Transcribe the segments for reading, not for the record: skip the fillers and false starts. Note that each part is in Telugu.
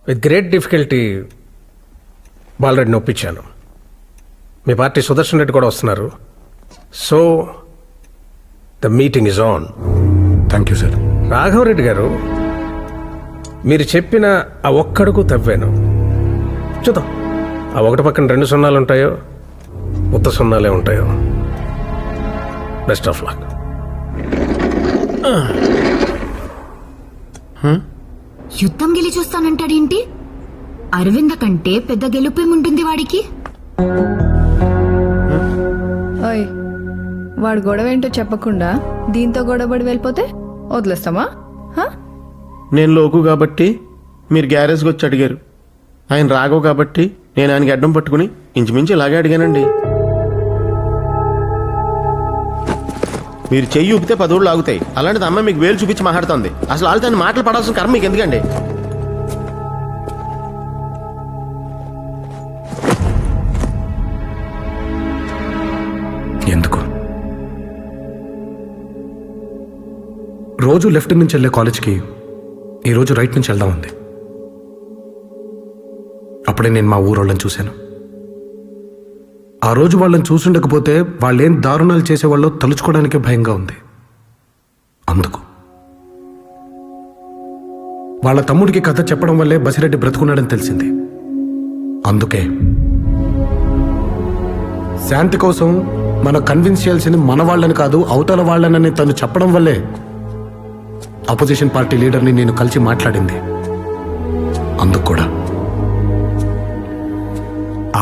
విత్ గ్రేట్ డిఫికల్టీ బాలరెడ్డిని ఒప్పించాను. మీ పార్టీ సుదర్శన్ రెడ్డి కూడా వస్తున్నారు. So the meeting is on. Thank you sir. Raghava Reddy garu, మీరు చెప్పిన ఆ ఒక్కడుగు తవ్వాను. చూద్దాం ఆ ఒకటి పక్కన 2 సున్నాలు ఉంటాయో ఉత్త సున్నాలే ఉంటాయో. Best of luck. యుద్ధం గెలి చూస్తానంటాడేంటి? అరవింద కంటే పెద్ద గెలుపేముంటుంది వాడికి? ఓయ్, వాడు గొడవ ఏంటో చెప్పకుండా దీంతో గొడవపడి వెళ్ళిపోతే వదిలేస్తామా? నేను లోకు కాబట్టి మీరు గ్యారేజ్కి వచ్చి అడిగారు. ఆయన రాఘవ్ కాబట్టి నేను ఆయనకి అడ్డం పట్టుకుని ఇంచుమించు ఇలాగే అడిగానండి. మీరు చెయ్యి ఊపితే 10 ఊళ్ళు ఆగుతాయి. అలాంటిది అమ్మాయి మీకు వేలు చూపించి మాట్లాడుతుంది. అసలు వాళ్ళతో ఆయన మాటలు పడాల్సిన కర్మ మీకు ఎందుకండి? ఎందుకు? రోజు లెఫ్ట్ నుంచి వెళ్ళే కాలేజ్కి ఈరోజు రైట్ నుంచి వెళ్దాం ఉంది. అప్పుడే నేను మా ఊరోళ్ళని చూశాను. ఆ రోజు వాళ్ళని చూసుండకపోతే వాళ్ళేం దారుణాలు చేసేవాళ్ళో తలుచుకోవడానికి భయంగా ఉంది. అందుకు వాళ్ళ తమ్ముడికి కథ చెప్పడం వల్లే బసిరెడ్డి బ్రతుకున్నాడని తెలిసింది. అందుకే శాంతి కోసం మనం కన్విన్స్ చేయాల్సింది మన వాళ్ళని కాదు, అవతల వాళ్ళని తను చెప్పడం వల్లే అపోజిషన్ పార్టీ లీడర్ని నేను కలిసి మాట్లాడింది. అందుకు కూడా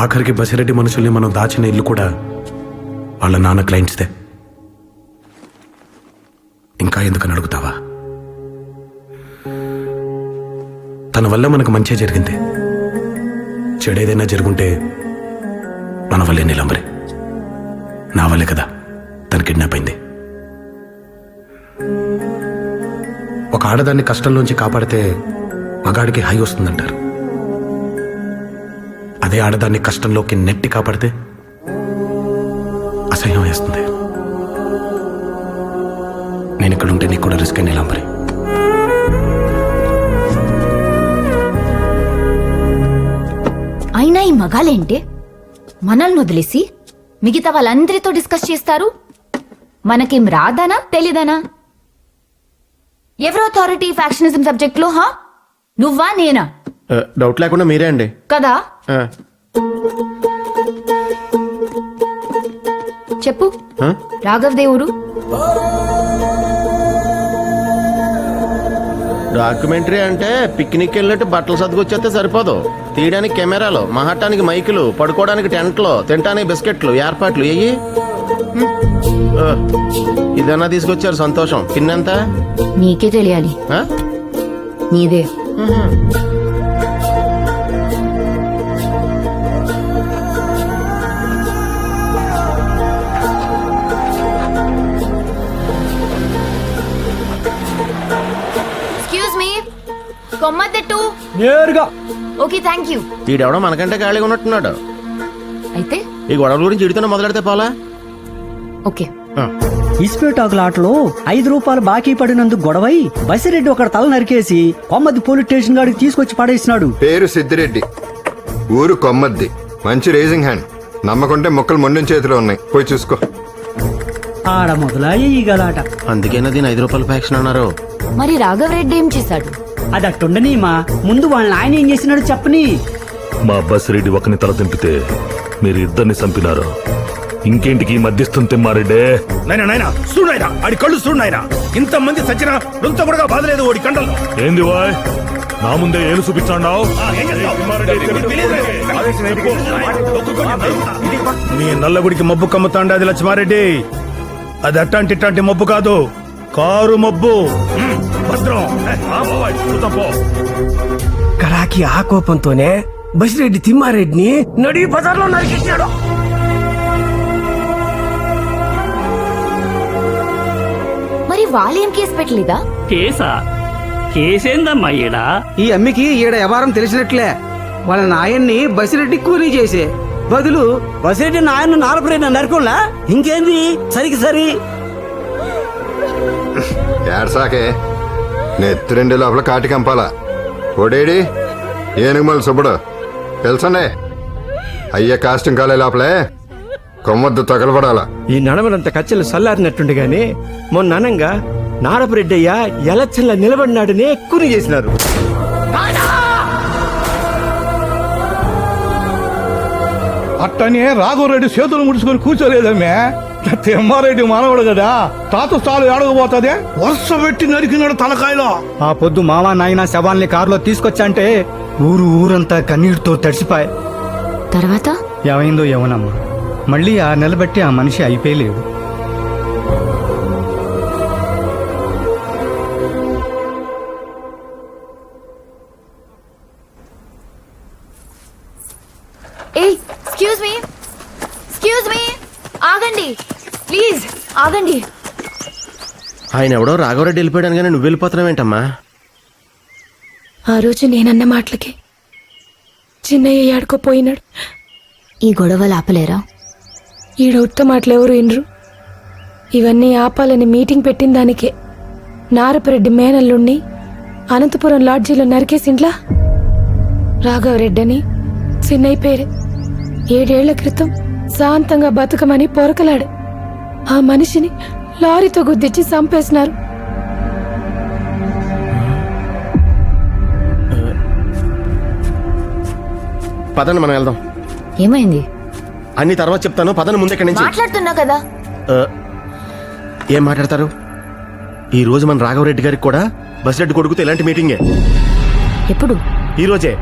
ఆఖరికి బసిరెడ్డి మనుషుల్ని మనం దాచిన ఇల్లు కూడా వాళ్ళ నాన్న క్లయింట్స్దే. ఇంకా ఎందుకని అడుగుతావా? తన వల్ల మనకు మంచి జరిగింది. చెడేదైనా జరుగుంటే మన వల్లే నిలంబరి. నా వల్లే కదా తన కిడ్నాప్ అయింది. ఒక ఆడదాన్ని కష్టంలోంచి కాపాడితే మగాడికి హై వస్తుందంటారు. అదే ఆడదాన్ని కష్టంలోకి నెట్టి కాపాడితే అసహ్యం వేస్తుంది. నేను ఇక్కడ ఉంటే నీకు కూడా రిస్క్ నిలంబరి. అయినా ఈ మగాలేంటే మనల్ని వదిలేసి మిగతా వాళ్ళందరితో డిస్కస్ చేస్తారు. మనకేం రాదానా తెలీదానా? ఎవరు అథారిటీ ఫ్యాక్షనిజం సబ్జెక్ట్ లో? నువ్వా నేనా? డౌట్ లేకుండా మీరే అండి. కదా? చెప్పు. రాఘవ్ దేవుడు డాక్యుమెంటరీ అంటే పిక్నిక్ వెళ్ళినట్టు బట్టలు సర్దుకొచ్చేస్తే సరిపోదు. తీయడానికి కెమెరాలు, మహాటానికి మైకులు, పడుకోవడానికి టెంట్లు, తినడానికి బిస్కెట్లు, ఏర్పాట్లు అయ్యి ఇదన్నా తీసుకొచ్చారు. సంతోషం. తిన్నంత నీకే తెలియాలి. నీదే. ఎక్స్క్యూజ్ మీ, కొమ్మద్దెట్టు. నేరుగా. Okay, thank you. వీడెవడో మనకంటే ఖాళీగా ఉన్నట్టున్నాడు. అయితే ఈ గొడవల గురించి ఇడితేనే మొదలెడితే పోలా. ఓకే. ఇస్పేటాకుల ఆటలో 5 రూపాయలు బాకీ పడినందుకు గొడవై బసిరెడ్డి ఒకటి తల నరికేసి కొమ్మద్ది పోలీస్ స్టేషన్ గాడికి తీసుకొచ్చి పడేసినాడు. పేరు సిద్దిరెడ్డి, ఊరు కొమ్మద్ది. మంచి రేజింగ్ హ్యాండ్. నమ్మకుంటే మొక్కలు మొండెం చేతిలో ఉన్నాయి, పోయి చూసుకో. ఆడ మొదలాయి ఈ గలాట. అందుకేనా దీని 5 రూపాయల ఫ్యాక్షన్ అన్నారు. మరి రాఘవరెడ్డి ఏం చేశాడు? అది అట్టుండనీమా, ముందు వాళ్ళ ఆయన ఏం చేసినాడు చెప్పని. మా బసిరెడ్డి ఒకని తల తెంపితే మీరు ఇద్దరిని చంపినారు. ఇంకేంటికి మధ్యస్థం తెమ్మారెడ్డే? నైనా చూడైనా ఆడి కళ్ళు చూడైనా. ఇంతమంది సచిన రొంత కూడా బాధలేదు ఓడి కండల్లో. ఏంది వాయ్ నా ముందే ఏలు చూపించాండావు? నీ నల్లగుడికి మబ్బు కమ్ముతాండాది లక్ష్మారెడ్డి. అది అట్టాంటి ఇట్టాంటి మబ్బు కాదు, కారు మబ్బు. భద్రం. కరాకి ఆ కోపంతోనే బసిరెడ్డి తిమ్మారెడ్డిని నడి బజార్లో నరికేసినాడు. మరి వాళ్ళేం కేసు పెట్టలేదా? కేసా? కేసేందమ్మా ఈడ? ఈ అమ్మికి ఈడ వ్యవహారం తెలిసినట్లే. వాళ్ళ నాయన్ని బసిరెడ్డి కూలీ చేసే బదులు బసిరెడ్డి నాయన్ను నారపురెడ్డి నరకోలా ఇంకేంది? సరికి సరి ఏడ్సాకే నెత్తిరెండు లోపల కాటి కంపాల. ఓడేడి ఏనుగుమల సుబ్బుడు తెలుసండి అయ్యే కాస్టింగ్ కాలే లోపలే కొమ్మద్దు తగలబడాల. ఈ నడమనంత కచ్చలు సల్లారినట్టుండి గాని మొన్న అనంగా నారపరెడ్డయ్య ఎలక్షన్ల నిలబడినాడనే కూని చేసినారు. అట్టనే రాఘవరెడ్డి చేతులు ముడుచుకొని కూర్చోలేదమ్మే. తిమ్మారెడ్డి మానవుడు కదా, తాత స్థాలు ఏడకపోతుంది, వరుస పెట్టి నరికినాడు తలకాయలో. ఆ పొద్దు మావా నాయన శవాల్ని కారులో తీసుకొచ్చంటే ఊరంతా కన్నీటితో తడిసిపాయ్. తర్వాత ఏమైందో ఏమోనమ్మా, మళ్ళీ 6 నెలలు బట్టి ఆ మనిషి అయిపోయలేడు. ఏయ్ ఎక్స్క్యూజ్ మీ ఆగండి ప్లీజ్ ఆగండి. ఆయన ఎవడో రాఘవరెడ్డి వెళ్ళిపోయాడు కానీ నువ్వు వెళ్ళిపోతున్నావేంటమ్మా? ఆ రోజు నేనన్న మాటలకి చిన్నయ్య ఆడుకోపోయినాడు. ఈ గొడవలు ఆపలేరా? ఈడ ఉత్త మాటలెవరు వినరు. ఇవన్నీ ఆపాలని మీటింగ్ పెట్టిన దానికే నారపరెడ్డి మేనల్లుణ్ణి అనంతపురం లాడ్జీలో నరికేసిండ్లా. రాఘవరెడ్డని చిన్నయ్య పేరే 7 ఏళ్ల క్రితం శాంతంగా బతుకమని పొరకలాడు. ఆ మనిషిని లారీతో గుద్దిచ్చి చంపేసినారు. పదండి మనం వెళ్దాం. ఏమైంది? అన్ని తర్వాత చెప్తాను, పదండి ముందు ఇక్కడి నుంచి. మాట్లాడుతున్నా కదా. ఏం మాట్లాడతారు? ఈ రోజు మన రాఘవరెడ్డి గారికి కూడా బసిరెడ్డి కొడుకుతో ఇలాంటి మీటింగే. ఎప్పుడు? ఈ రోజే.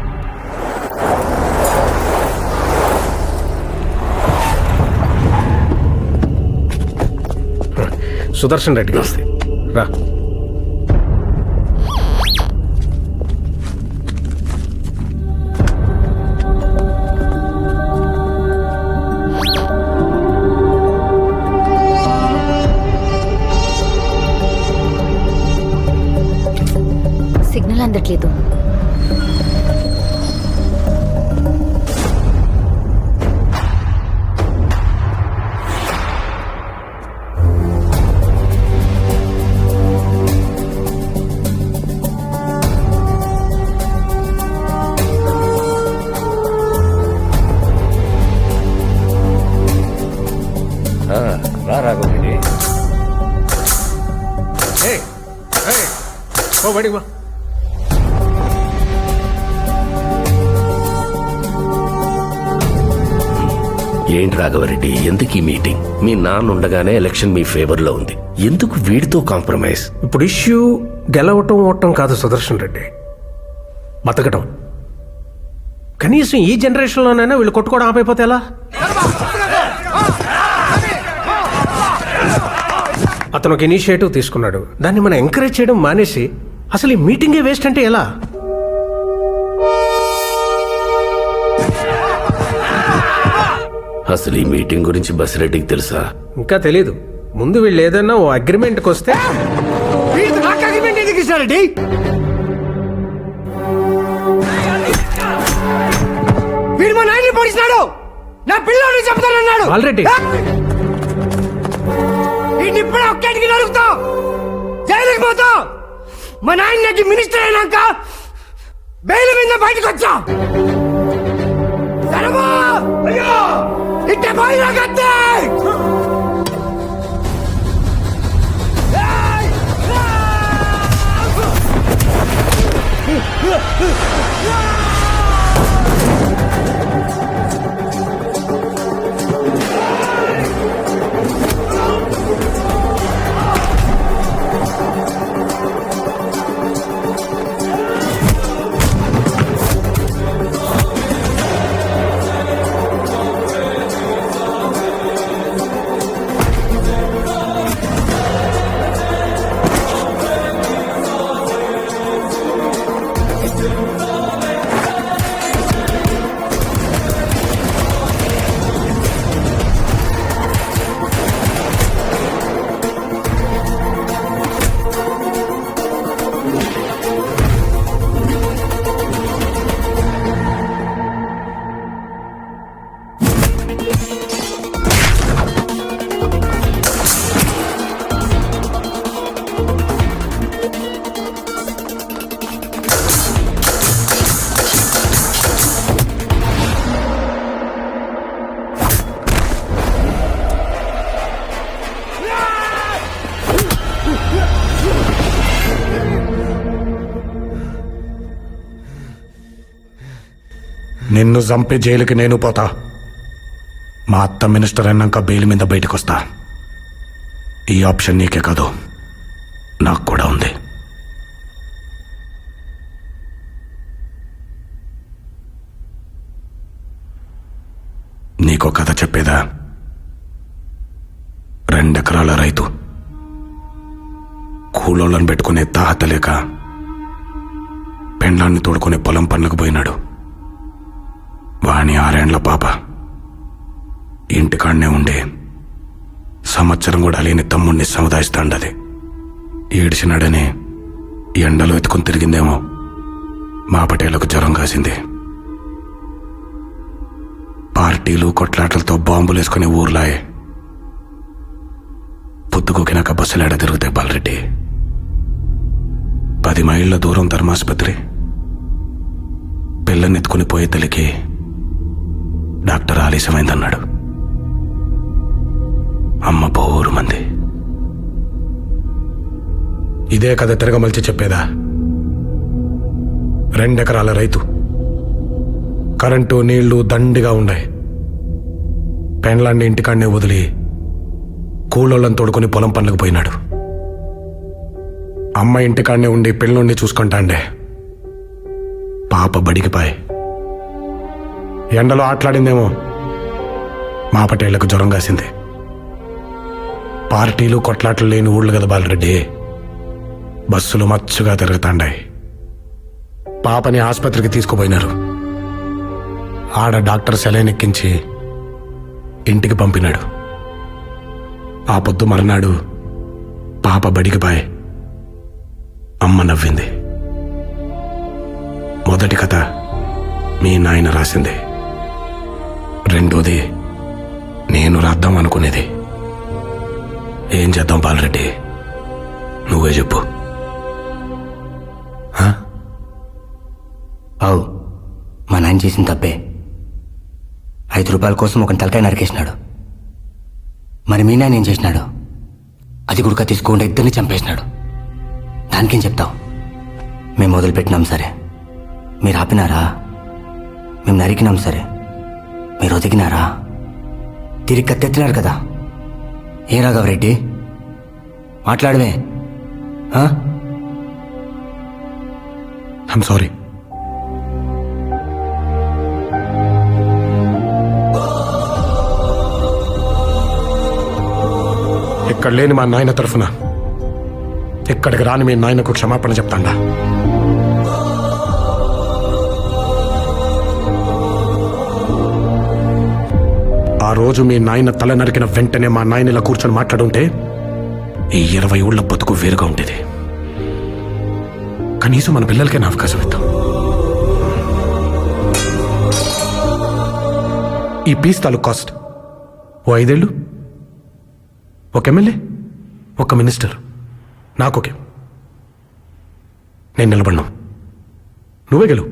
సుదర్శన్ రెడ్డి వస్తే రా. సిగ్నల్ అందట్లేదు. ఓ బడికి వా. ఏంటి రాఘవరెడ్డి, ఎందుకు ఈ మీటింగ్? మీ నాన్న ఉండగానే ఎలక్షన్ మీ ఫేవర్ లో ఉంది, ఎందుకు వీడితో కాంప్రమైజ్? ఇప్పుడు ఇష్యూ గెలవటం ఓటం కాదు సుదర్శన్ రెడ్డి, బతకటం. కనీసం ఈ జనరేషన్లోనైనా వీళ్ళు కొట్టుకోవడం ఆపైపోతే ఎలా? అతను ఒక ఇనిషియేటివ్ తీసుకున్నాడు, దాన్ని మనం ఎంకరేజ్ చేయడం మానేసి అసలు ఈ మీటింగే వేస్ట్ అంటే ఎలా? అసలు ఈ మీటింగ్ గురించి బసిరెడ్డికి తెలుసా? ఇంకా తెలీదు. ముందు వీళ్ళు ఏదన్నా ఓ అగ్రిమెంట్కి వస్తే. వీడు మా నాయన్ని పొడిచినాడు, నా పిల్లోడిని చెప్తానన్నాడు. ఆల్రెడీ ఇప్పుడే ఒక్కటికి నరుకుతావు, జైలుకి పోతావు. మా నాయనకి మినిస్టర్ అయినాక బెయిల్ మీద బయటకు వచ్చా. ఇట్టే పోయినా కత్తే. నిన్ను చంపి జైలుకి నేను పోతా. మా అత్త మినిస్టర్ అన్నాక బెయిల్ మీద బయటకు వస్తా. ఈ ఆప్షన్ నీకే కాదు, నాకు కూడా ఉంది. నీకో కథ చెప్పేదా? 2 ఎకరాల రైతు కూలోళ్ళని పెట్టుకునే తాహత లేక పెండ్లాన్ని తోడుకునే పొలం పనులకు పోయినాడు. వాణి 6 ఏండ్ల పాప ఇంటికాడనే ఉండే సంవత్సరం కూడా లేని తమ్ముడిని సముదాయిస్తాండది. ఏడిచినాడని ఎండలో ఎత్తుకుని తిరిగిందేమో మా పటేలకు జ్వరం కాసింది. పార్టీలు కొట్లాటలతో బాంబులు వేసుకునే ఊర్లాయే. పొద్దుకోకినాక బస్సులేడ తిరుగుతాయి బాలరెడ్డి. 10 మైళ్ళ దూరం ధర్మాసుపత్రి. పిల్లనెత్తుకుని పోయే తల్లికి డాక్టర్ ఆలస్యమైందన్నాడు. అమ్మ పోరు మంది. ఇదే కథ తిరగమలిచి చెప్పేదా? 2 ఎకరాల రైతు, కరెంటు నీళ్లు దండిగా ఉన్నాయి. పెండ్లాన్ని ఇంటికాడనే వదిలి కూలోళ్ళని తోడుకొని పొలం పనులకు పోయినాడు. అమ్మ ఇంటికాడనే ఉండి పెళ్ళుండి చూసుకుంటాండే. పాప బడికిపాయ్. ఎండలో ఆటలాడిందేమో మా పటేళ్లకు జ్వరం కాసింది. పార్టీలు కొట్లాటలు లేని ఊళ్ళు కదా బాలరెడ్డి. బస్సులు మచ్చుగా తిరుగుతాండాయి. పాపని ఆసుపత్రికి తీసుకుపోయినారు. ఆడ డాక్టర్ సెలైన్ ఎక్కించి ఇంటికి పంపినాడు. ఆ పొద్దు మర్నాడు పాప బడికిపాయ్. అమ్మ నవ్వింది. మొదటి కథ మీ నాయన రాసింది. రెండోది నేను రాద్దాం అనుకునేది. ఏం చేద్దాం బాలరెడ్డి, నువ్వే చెప్పు. అవు, మా నాయన చేసిన తప్పే. 5 రూపాయల కోసం ఒక తలకాయ నరికేసినాడు. మరి మీ నాయన ఏం చేసినాడు? అది గుడక తీసుకుంటే 2 చంపేసినాడు. దానికేం చెప్తావు? మేము మొదలుపెట్టినాం సరే, మీరు ఆపినారా? మేము నరికినాం సరే, మీరు ఒదిగినారా? తిరిగి కత్తెత్తినారు కదా. ఏ రాఘవరెడ్డి, మాట్లాడవే. I'm sorry. ఇక్కడ లేని మా నాయన తరఫున ఇక్కడికి రాని మీ నాయనకు క్షమాపణ చెప్తాండా. ఆ రోజు మీ నాయన తల నరికిన వెంటనే మా నాయన ఇలా కూర్చొని మాట్లాడుంటే ఈ 20 ఊళ్ళ బతుకు వేరుగా ఉండేది. కనీసం మన పిల్లలకైనా అవకాశం ఇద్దాం. ఈ పీస్ తాలూకు కాస్ట్ ఓ 5 ఏళ్ళు, ఒక ఎమ్మెల్యే, ఒక మినిస్టర్, నాకొకే. నేను నిలబడినా, నువ్వే గెలు.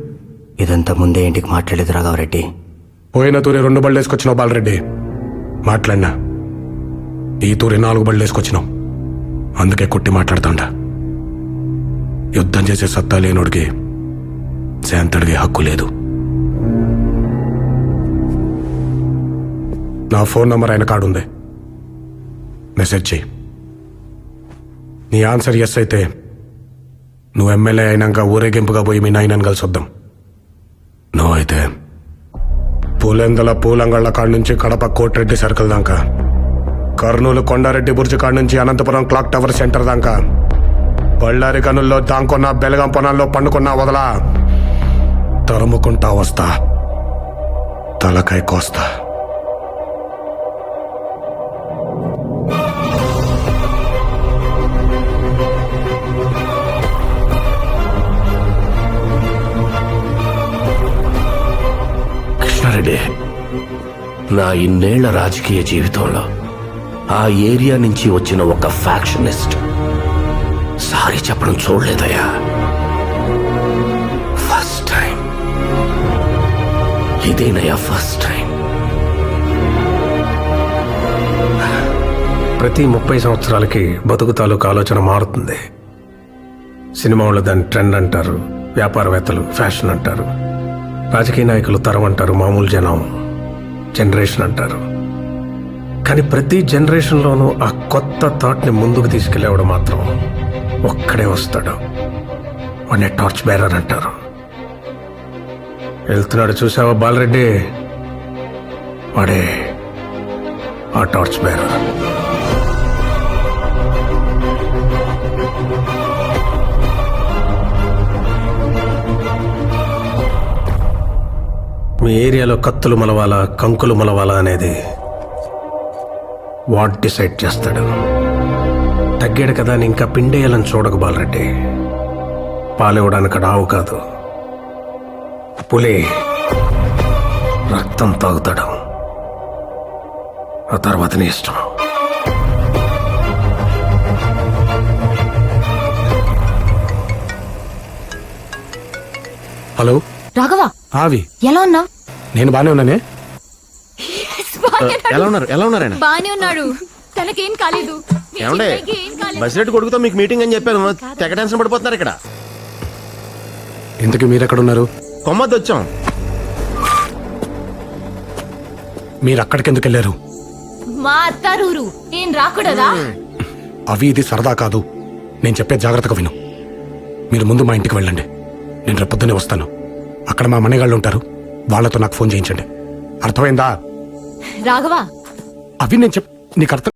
ఇదంతా ముందే ఇంటికి మాట్లాడేది రాఘవరెడ్డి. పోయిన తూరి 2 బళ్ళు వేసుకొచ్చినావు బాలరెడ్డి. మాట్లాడినా ఈ తూరి 4 బళ్ళు వేసుకొచ్చినావు. అందుకే కొట్టి మాట్లాడుతాండా. యుద్ధం చేసే సత్తా లేనోడికి శాంతడిగే హక్కు లేదు. నా ఫోన్ నంబర్ ఆయన కాడుంది, మెసేజ్ చెయ్యి. నీ ఆన్సర్ ఎస్ అయితే నువ్వు ఎమ్మెల్యే అయినాక ఊరేగింపుగా పోయి మీ నాయనని కలిసి వద్దాం. నో అయితే పూలెందల పూలంగళ్ళ కాడ నుంచి కడప కోటిరెడ్డి సర్కిల్ దాకా, కర్నూలు కొండారెడ్డి బుర్జి కాడ నుంచి అనంతపురం క్లాక్ టవర్ సెంటర్ దాకా, బళ్ళారి కనుల్లో దాంకున్న బెలగం పొనాల్లో పండుకున్నా వదలా. తరుముకుంటా వస్తా, తలకాయ కోస్తా. కృష్ణారెడ్డి, నా ఇన్నేళ్ల రాజకీయ జీవితంలో ఆ ఏరియా నుంచి వచ్చిన ఒక ఫ్యాక్షనిస్ట్ సారీ చెప్పడం చూడలేదయ్యా. ఫస్ట్ టైం ఇదేనయ్యా, ఫస్ట్ టైం. ప్రతి 30 సంవత్సరాలకి బతుకు తాలూకు ఆలోచన మారుతుంది. సినిమా వాళ్ళు దాన్ని ట్రెండ్ అంటారు, వ్యాపారవేత్తలు ఫ్యాషన్ అంటారు. రాజకీయ నాయకులు తరం అంటారు, మామూలు జనం జనరేషన్ అంటారు. కానీ ప్రతి జనరేషన్లోనూ ఆ కొత్త థాట్ని ముందుకు తీసుకెళ్ళేవాడు మాత్రం ఒక్కడే వస్తాడు. వాడిని టార్చ్ బేరర్ అంటారు. వెళ్తున్నాడు చూసావా బాలరెడ్డి, వాడే ఆ టార్చ్ బేరర్. మీ ఏరియాలో కత్తులు మలవాలా కంకులు మలవాలా అనేది వాట్ డిసైడ్ చేస్తాడు. తగ్గాడు కదా అని ఇంకా పిండేయాలని చూడకు బాలరెడ్డి. పాలివ్వడానికి ఆవు కాదు, పులి రక్తం తాగుతాడు. ఆ తర్వాత నీ ఇష్టం. హలో రాఘవ, ఆవి, ఎలా ఉన్నావు? నేను బానే ఉన్నానే. ఎలా ఉన్నారు ఆయన? బానే ఉన్నాడు, తనకేం కాలేదు. ఏమండే బసిరెడ్డి కొడుకుతో మీకు మీటింగ్ అని చెప్పాను, తెగ టెన్షన్ పడిపోతున్నారు ఇక్కడ. ఇంతకీ మీరెక్కడున్నారు? కొమ్మద్దు వచ్చాం. మీరు అక్కడికి ఎందుకు వెళ్ళారు? మా అత్తారూరు, నేను రాకూడదా? అవి ఇది సరదా కాదు, నేను చెప్పే జాగ్రత్తగా విను. మీరు ముందు మా ఇంటికి వెళ్ళండి, నేను రేపొద్దునే వస్తాను. అక్కడ మా మణిగాళ్ళు ఉంటారు, వాళ్ళతో నాకు ఫోన్ చేయించండి. అర్థమైందా? రాఘవ, అవి నేను నీకు అర్థం